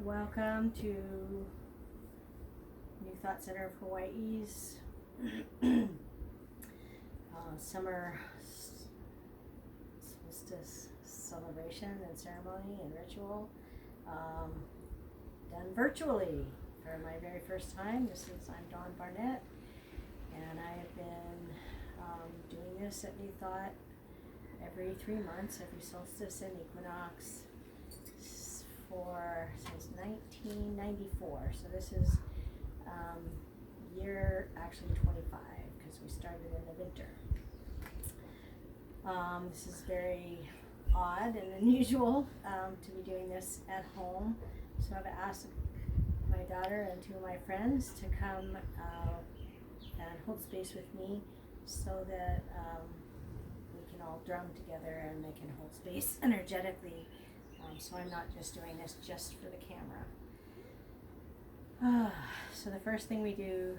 Welcome to New Thought Center of Hawaii's summer solstice celebration and ceremony and ritual, done virtually for my very first time. I'm Dawn Barnett, and I have been doing this at New Thought every 3 months, every solstice and equinox since 1994. So this is year actually 25, because we started in the winter. This is very odd and unusual to be doing this at home. So I've asked my daughter and 2 of my friends to come and hold space with me so that we can all drum together and they can hold space energetically. So I'm not just doing this just for the camera. So the first thing we do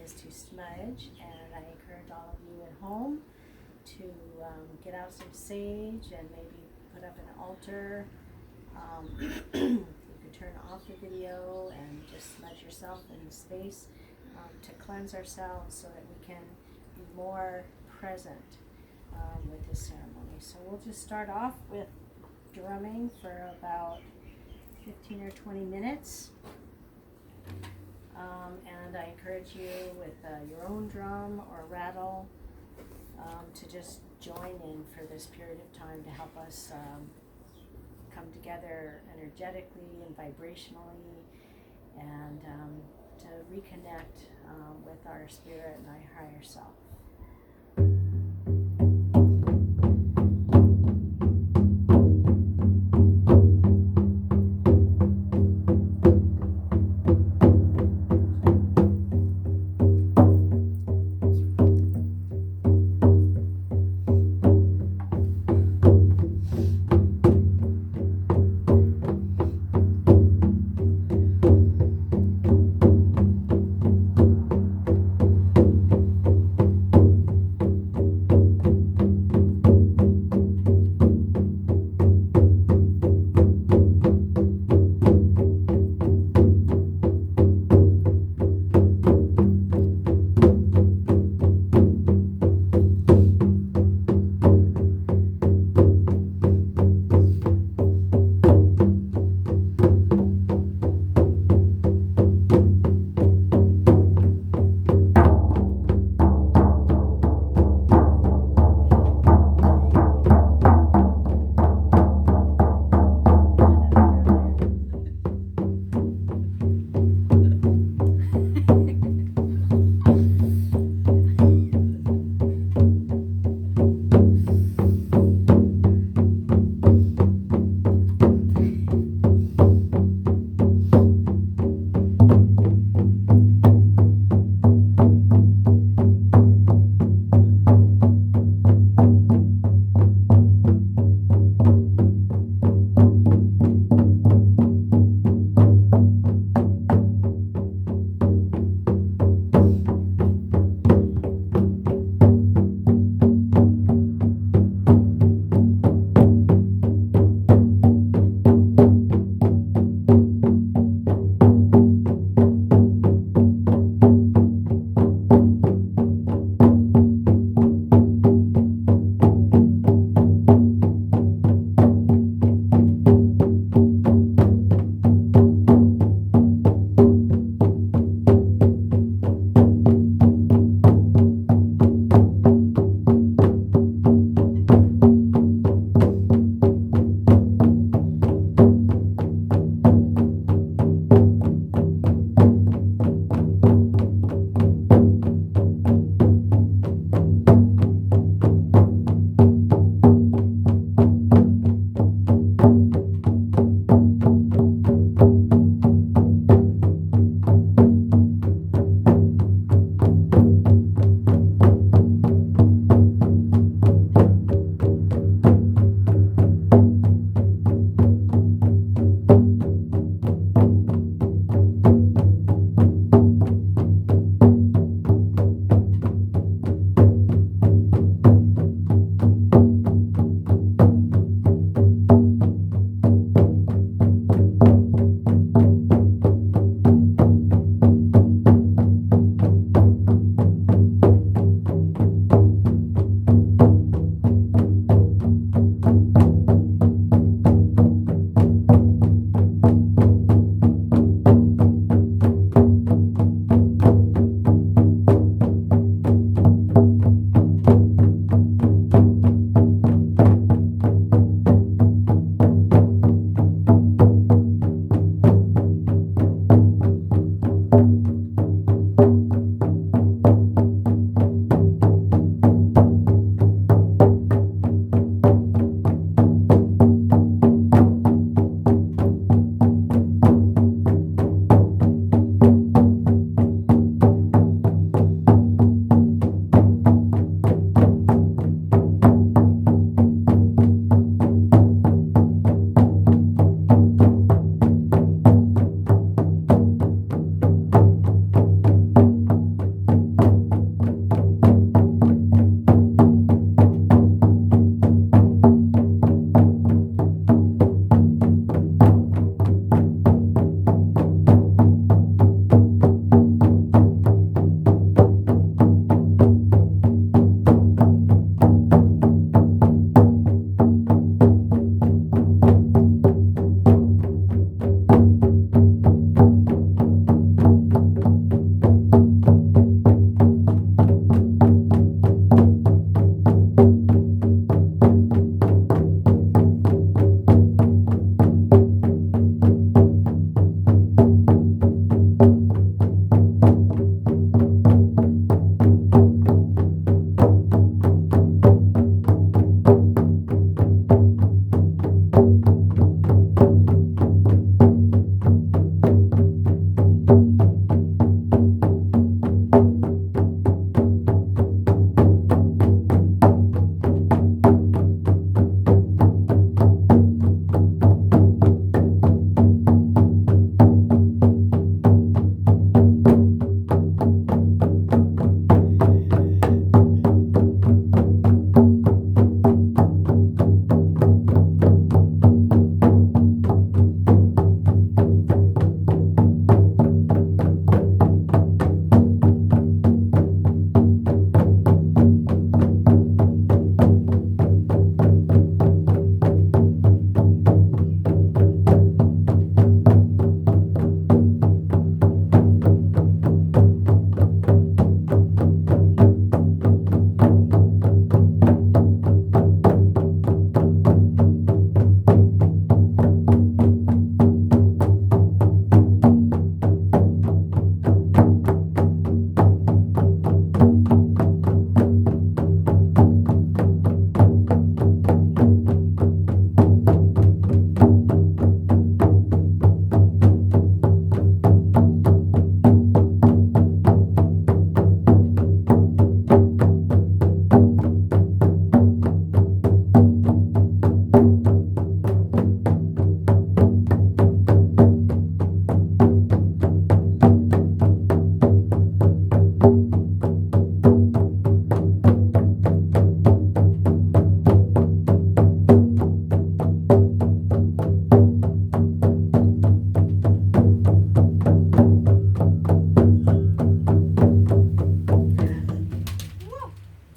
is to smudge, and I encourage all of you at home to get out some sage and maybe put up an altar. You could turn off the video and just smudge yourself in the space to cleanse ourselves so that we can be more present with this ceremony. So we'll just start off with drumming for about 15 or 20 minutes. And I encourage you with your own drum or rattle to just join in for this period of time to help us come together energetically and vibrationally, and to reconnect with our spirit and our higher self.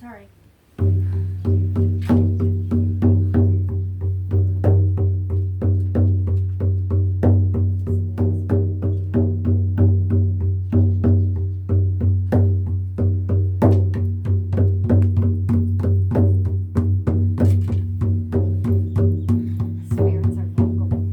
Sorry. Spirits are vocal.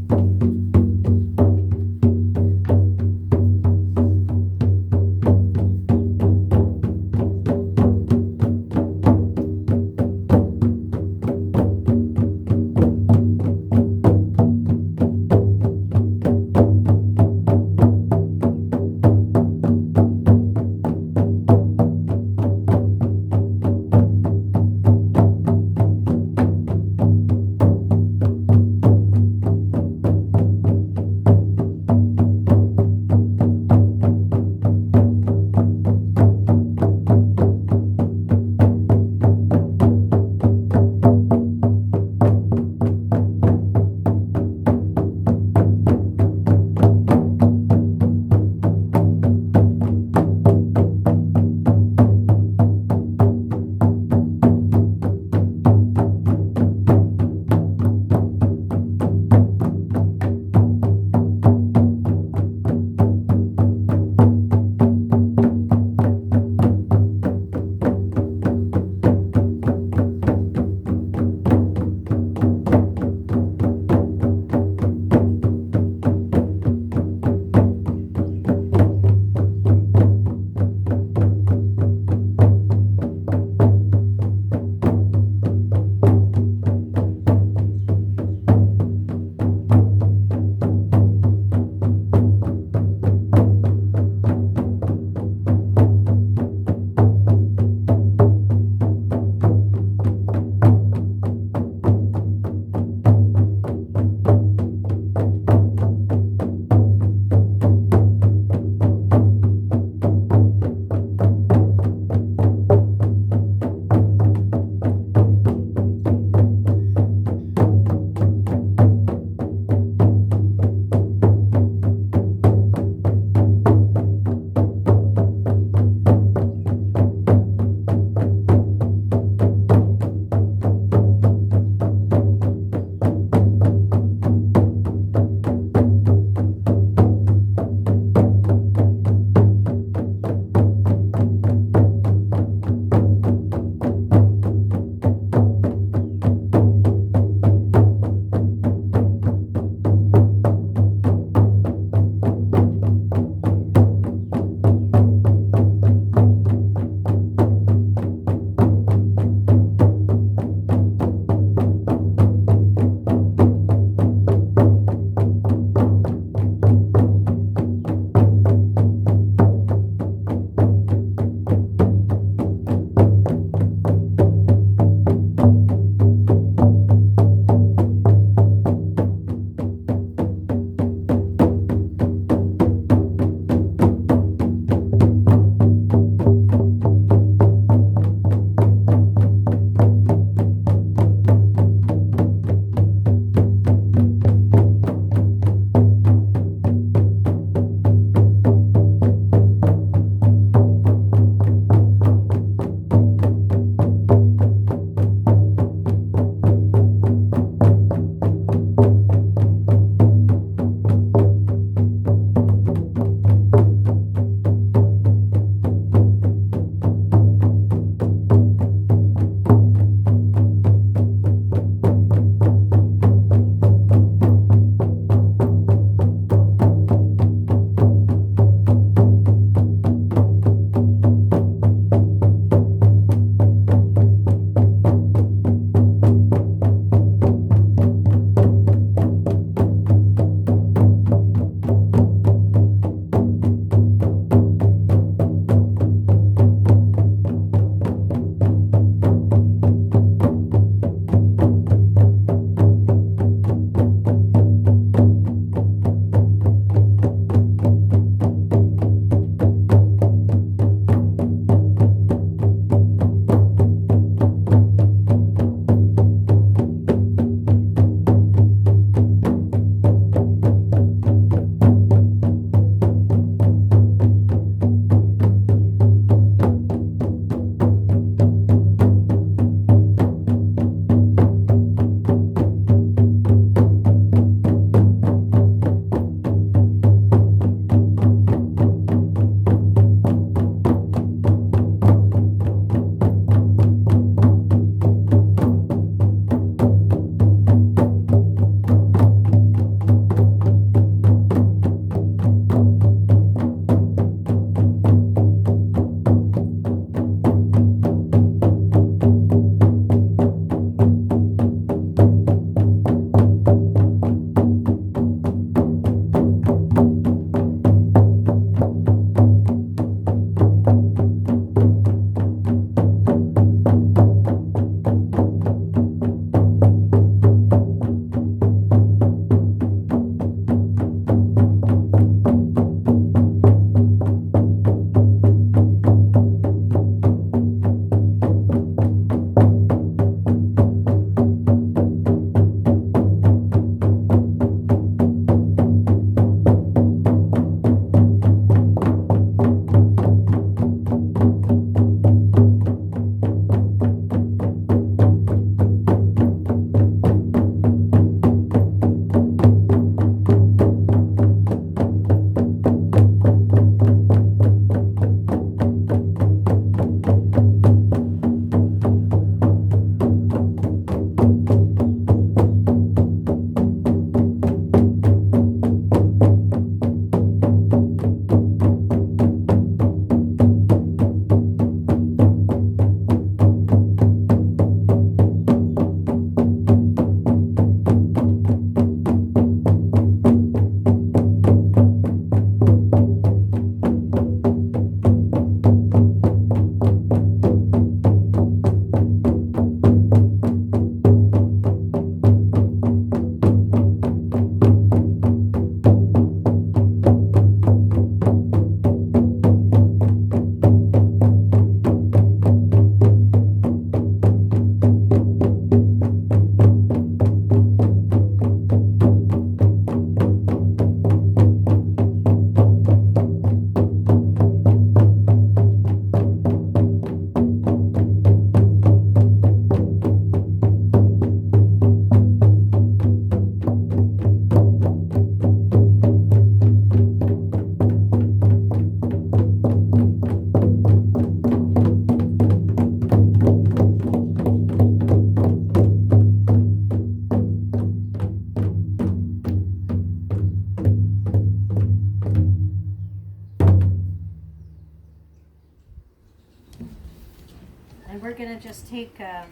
to just take a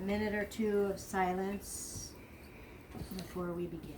minute or two of silence before we begin.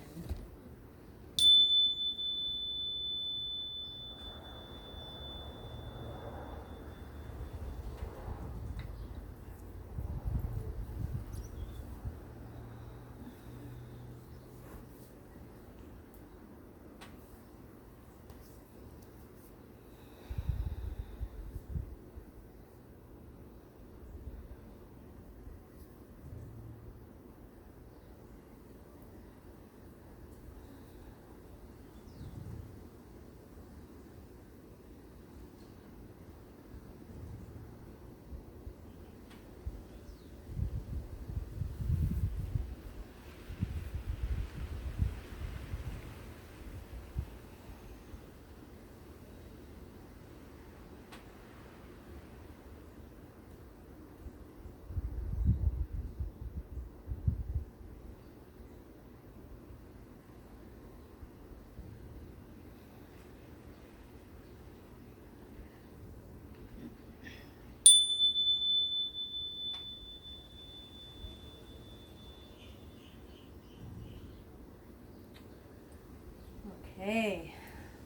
Okay,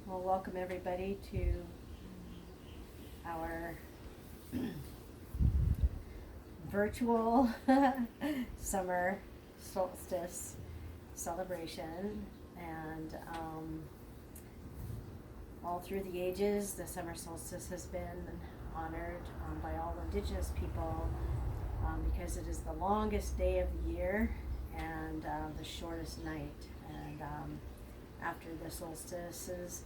well, welcome everybody to our virtual summer solstice celebration. And all through the ages, the summer solstice has been honored by all indigenous people because it is the longest day of the year and the shortest night. And after the solstices,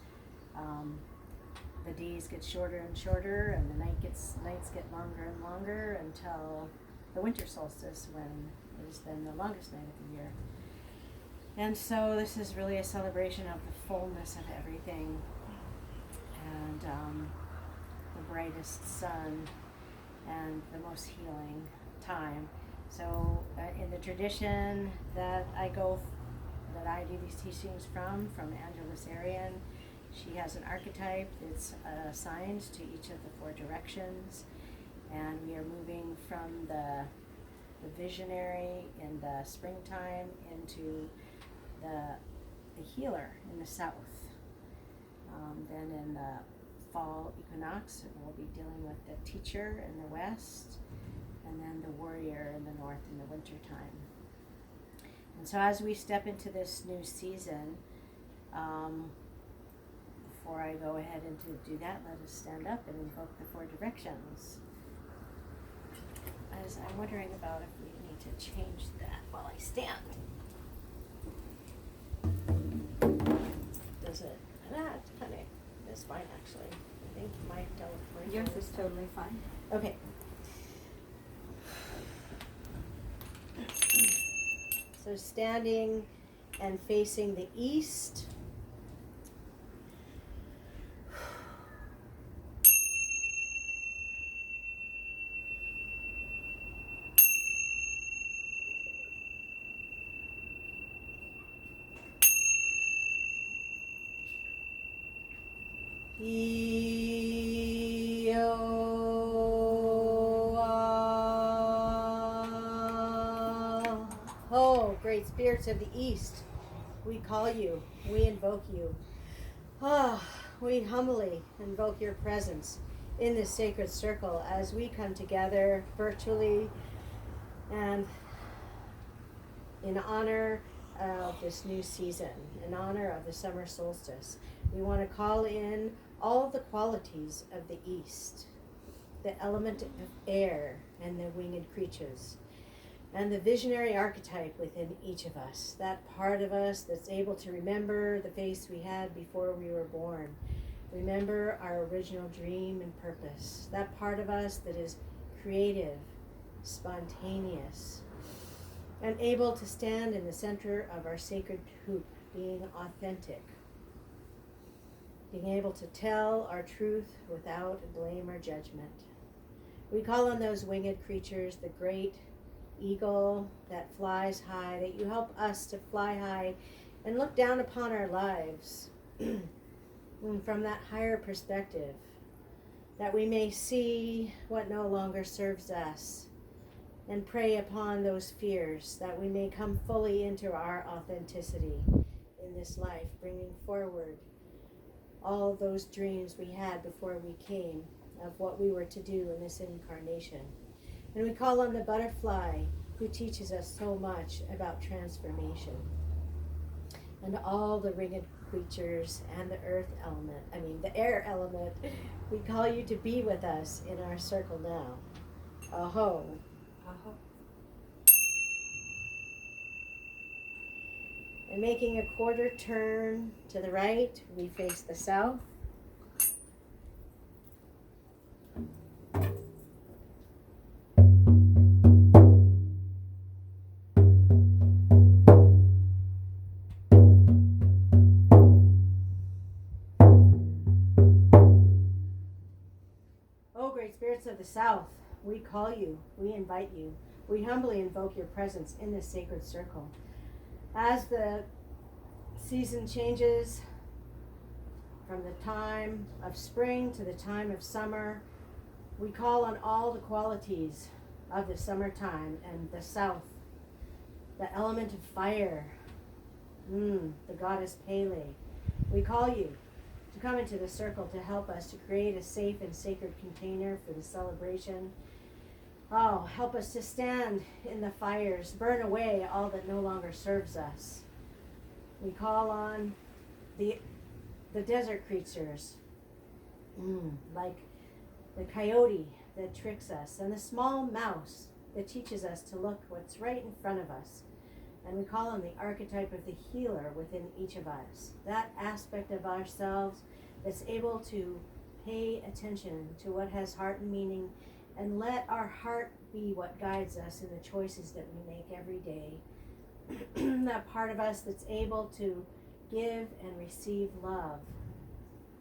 the days get shorter and shorter, and the nights get longer and longer until the winter solstice, when it is then the longest night of the year. And so this is really a celebration of the fullness of everything, and the brightest sun, and the most healing time. So in the tradition that I do these teachings from Angela Sarian, she has an archetype that's assigned to each of the 4 directions, and we are moving from the visionary in the springtime into the healer in the south. Then in the fall equinox, we'll be dealing with the teacher in the west, and then the warrior in the north in the winter time. And so as we step into this new season, before I go ahead and to do that, let us stand up and invoke the 4 directions. As I'm wondering about if we need to change that while I stand. Does it? That's kind of, it's fine actually. I think my telephone. Yours is totally fine. Okay. So standing and facing the east. Oh, great spirits of the east, we call you, we invoke you. We humbly invoke your presence in this sacred circle as we come together virtually and in honor of this new season, in honor of the summer solstice. We want to call in all the qualities of the east, the element of air and the winged creatures, and the visionary archetype within each of us, that part of us that's able to remember the face we had before we were born, remember our original dream and purpose, that part of us that is creative, spontaneous, and able to stand in the center of our sacred hoop, being authentic, being able to tell our truth without blame or judgment. We call on those winged creatures, the great eagle that flies high, that you help us to fly high and look down upon our lives from that higher perspective, that we may see what no longer serves us and prey upon those fears, that we may come fully into our authenticity in this life, bringing forward all those dreams we had before we came of what we were to do in this incarnation. And we call on the butterfly, who teaches us so much about transformation, and all the winged creatures and the the air element. We call you to be with us in our circle now. Aho. Aho. And making a quarter turn to the right, we face the south. Oh, great spirits of the south, we call you, we invite you, we humbly invoke your presence in this sacred circle. As the season changes from the time of spring to the time of summer, we call on all the qualities of the summertime and the south, the element of fire, the goddess Pele. We call you to come into the circle to help us to create a safe and sacred container for the celebration. Oh, help us to stand in the fires, burn away all that no longer serves us. We call on the desert creatures, like the coyote that tricks us, and the small mouse that teaches us to look what's right in front of us. And we call on the archetype of the healer within each of us, that aspect of ourselves that's able to pay attention to what has heart and meaning, and let our heart be what guides us in the choices that we make every day. That part of us that's able to give and receive love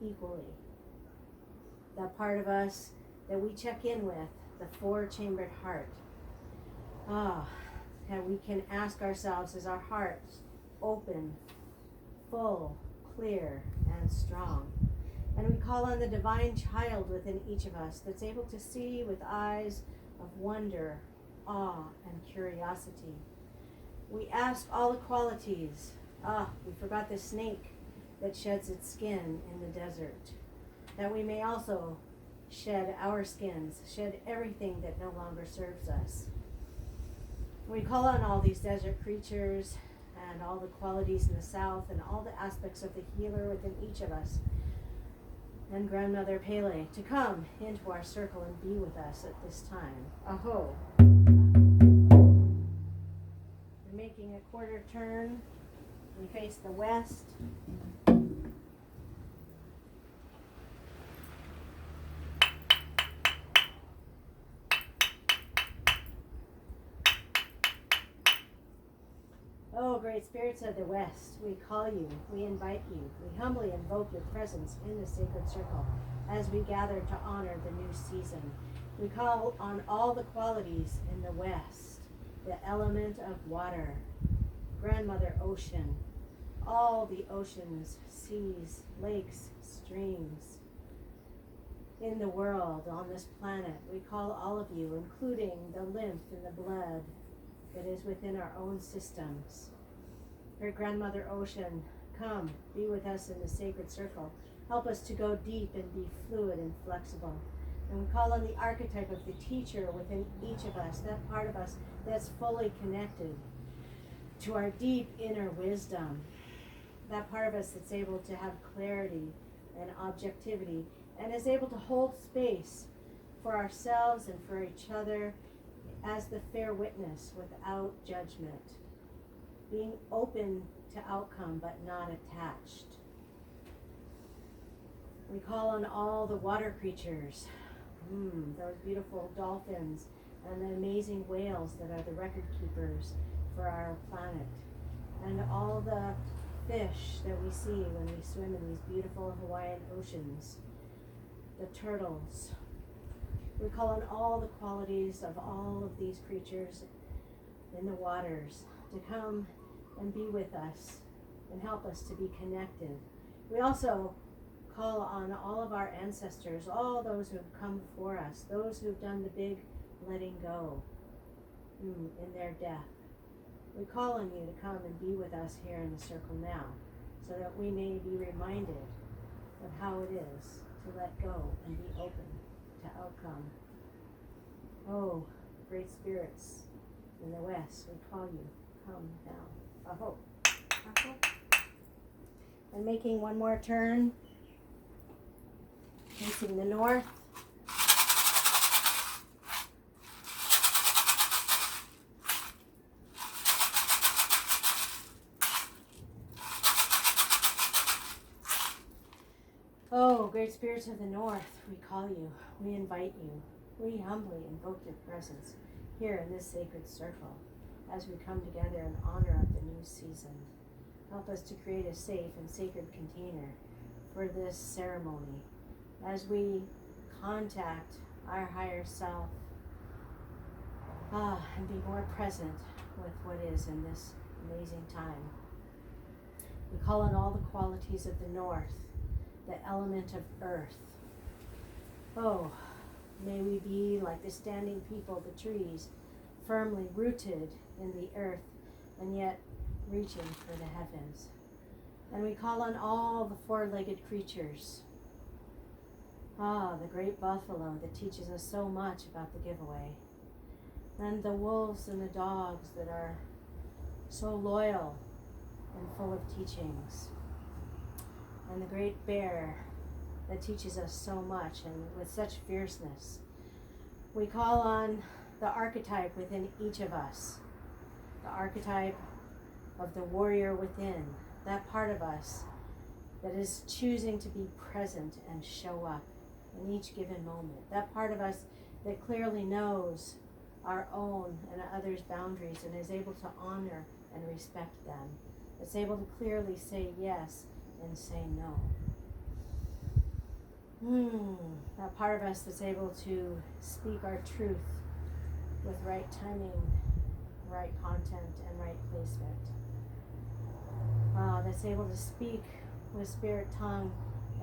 equally. That part of us that we check in with, the four-chambered heart. And we can ask ourselves, is our hearts open, full, clear, and strong? And we call on the divine child within each of us that's able to see with eyes of wonder, awe, and curiosity. We ask all the qualities. We forgot the snake that sheds its skin in the desert, that we may also shed our skins, shed everything that no longer serves us. We call on all these desert creatures and all the qualities in the south and all the aspects of the healer within each of us, and Grandmother Pele, to come into our circle and be with us at this time. Aho. We're making a quarter turn. We face the west. Oh, great spirits of the west, we call you, we invite you, we humbly invoke your presence in the sacred circle as we gather to honor the new season. We call on all the qualities in the west, the element of water, Grandmother Ocean, all the oceans, seas, lakes, streams in the world, on this planet. We call all of you, including the lymph and the blood that is within our own systems. Great Grandmother Ocean, come, be with us in the sacred circle. Help us to go deep and be fluid and flexible. And we call on the archetype of the teacher within each of us, that part of us that's fully connected to our deep inner wisdom, that part of us that's able to have clarity and objectivity and is able to hold space for ourselves and for each other as the fair witness without judgment, being open to outcome but not attached. We call on all the water creatures, those beautiful dolphins and the amazing whales that are the record keepers for our planet, and all the fish that we see when we swim in these beautiful Hawaiian oceans, the turtles. We call on all the qualities of all of these creatures in the waters to come and be with us and help us to be connected. We also call on all of our ancestors, all those who have come before us, those who have done the big letting go in their death. We call on you to come and be with us here in the circle now, so that we may be reminded of how it is to let go and be open to outcome. Oh, great spirits in the west, we call you, come now. Aho. Aho. And making one more turn, facing the north. Oh, great spirits of the north, we call you, we invite you, we humbly invoke your presence here in this sacred circle as we come together in honor of the new season. Help us to create a safe and sacred container for this ceremony as we contact our higher self and be more present with what is in this amazing time. We call on all the qualities of the north, the element of earth. Oh, may we be like the standing people, the trees, firmly rooted in the earth and yet reaching for the heavens. And we call on all the four-legged creatures. The great buffalo that teaches us so much about the giveaway. And the wolves and the dogs that are so loyal and full of teachings. And the great bear that teaches us so much and with such fierceness. We call on the archetype within each of us, the archetype of the warrior within, that part of us that is choosing to be present and show up in each given moment, that part of us that clearly knows our own and others' boundaries and is able to honor and respect them, that's able to clearly say yes and say no. That part of us that's able to speak our truth with right timing, right content, and right placement. That's able to speak with spirit tongue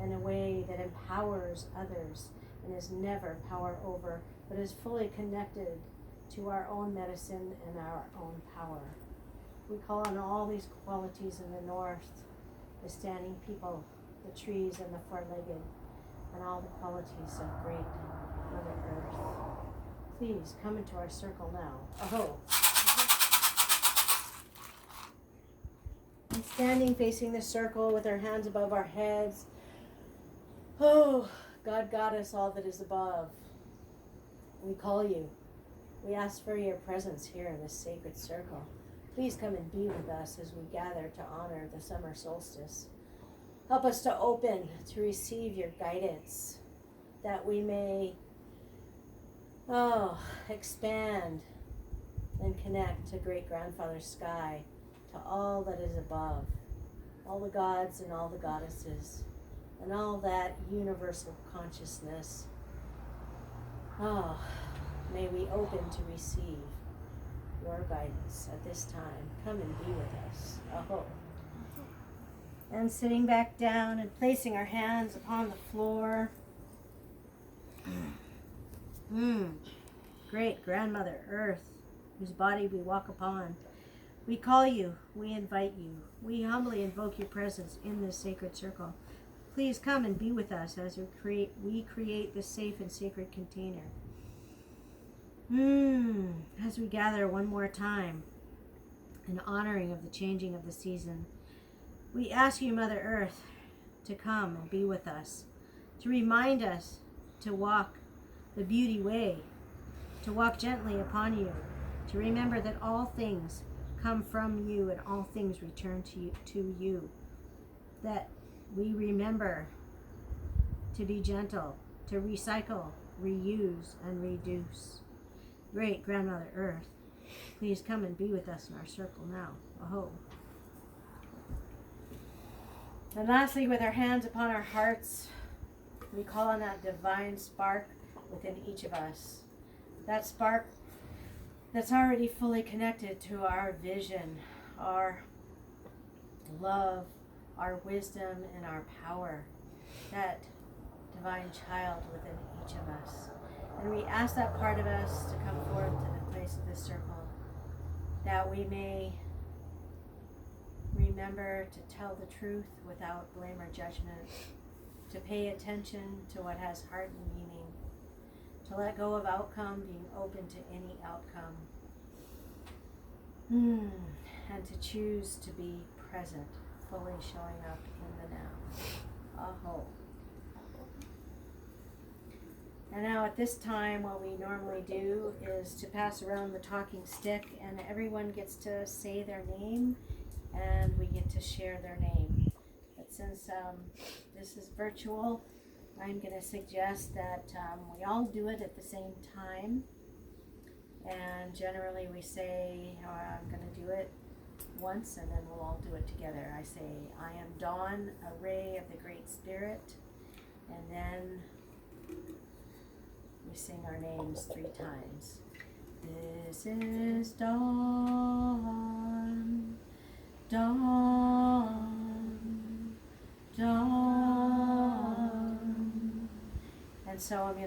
in a way that empowers others and is never power over, but is fully connected to our own medicine and our own power. We call on all these qualities in the north, the standing people, the trees and the four-legged, and all the qualities of great Mother Earth. Please come into our circle now. Aho. And standing facing the circle with our hands above our heads. Oh, God, Goddess, all that is above. We call you. We ask for your presence here in this sacred circle. Please come and be with us as we gather to honor the summer solstice. Help us to open, to receive your guidance, that we may, expand and connect to Great Grandfather Sky, to all that is above, all the gods and all the goddesses, and all that universal consciousness. May we open to receive your guidance at this time. Come and be with us. Aho. And sitting back down and placing our hands upon the floor. Great Grandmother Earth, whose body we walk upon. We call you, we invite you, we humbly invoke your presence in this sacred circle. Please come and be with us as we create this safe and sacred container. As we gather one more time in honoring of the changing of the season, we ask you, Mother Earth, to come and be with us, to remind us to walk the beauty way, to walk gently upon you, to remember that all things come from you and all things return to you, that we remember to be gentle, to recycle, reuse, and reduce. Great Grandmother Earth, please come and be with us in our circle now. Aho. And lastly, with our hands upon our hearts, we call on that divine spark within each of us. That spark that's already fully connected to our vision, our love, our wisdom, and our power. that divine child within each of us. And we ask that part of us to come forth to the place of this circle, that we may remember to tell the truth without blame or judgment, to pay attention to what has heart and meaning, to let go of outcome, being open to any outcome, and to choose to be present, fully showing up in the now. Aho. And now at this time, what we normally do is to pass around the talking stick, and everyone gets to say their name, and we get to share their name. But since this is virtual, I'm going to suggest that we all do it at the same time. And generally we say, I'm going to do it once, and then we'll all do it together. I say, I am Dawn, a ray of the Great Spirit. And then we sing our names 3 times. This is Dawn, Dawn, Dawn. And so I'm going to